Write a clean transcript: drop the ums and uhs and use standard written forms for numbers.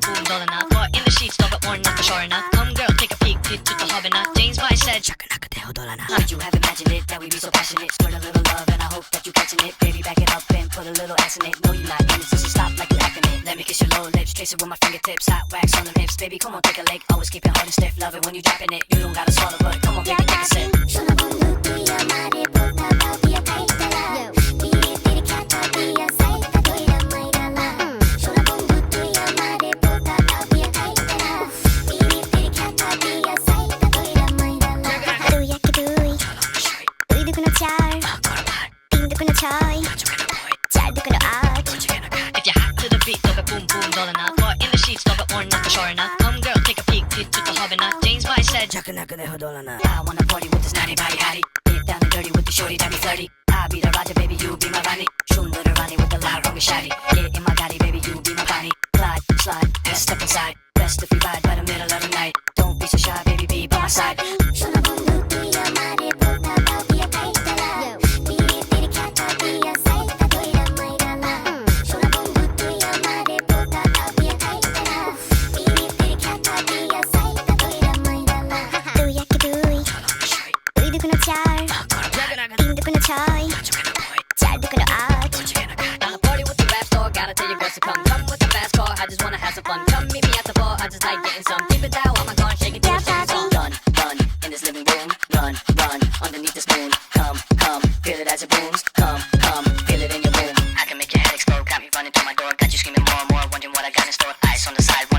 boom dolana. But in the sheets, dog got worn, not the shore na. Come girl, take a peek, hit to the hobby na. James Vice said, Chakanaka de hodolana. Would you have imagined it, that we be so passionate? Squirt a little love and I hope that you catching it. Baby, back it up and put a little ass in it. No, you're not in it, just stop like you hacking it. Let me kiss your lower lips, trace it with my fingertips. Hot wax on the hips, baby, come on, take a leg. Always keep it hard and stiff, love it when you dropping it. You don't gotta swallow, but come on, baby, take a sip. If you're hot to the beat, dog got boom boom dolana. But in the sheets, dog got worn, not the shore na. Come girl, take a peek, hit to the hobby na. James Vice said, Chakanaka de hodolana. I wanna party with this naughty body hottie. Get down and dirty with the shorty that be flirty. I be the Raja, baby, you be my Rani. Shunda the Rani with the loud hungry shotty. Get in my body, baby, you be my Bonnie. Glide, slide, let's step inside. Best if we ride by the middle of the night. Don't be so shy, baby, be by my side. Party with the rap store, gotta tell your girls to come. Come with the fast car, I just wanna have some fun. Come meet me at the bar, I just like getting some. Keep it down while my car shake it to a shake song. Run, run, in this living room. Run, run, underneath the spoon. Come, come, feel it as it booms. Come, come, feel it in your room. I can make your head explode, got me running through my door. Got you screaming more and more, wondering what I got in store. Ice on the side.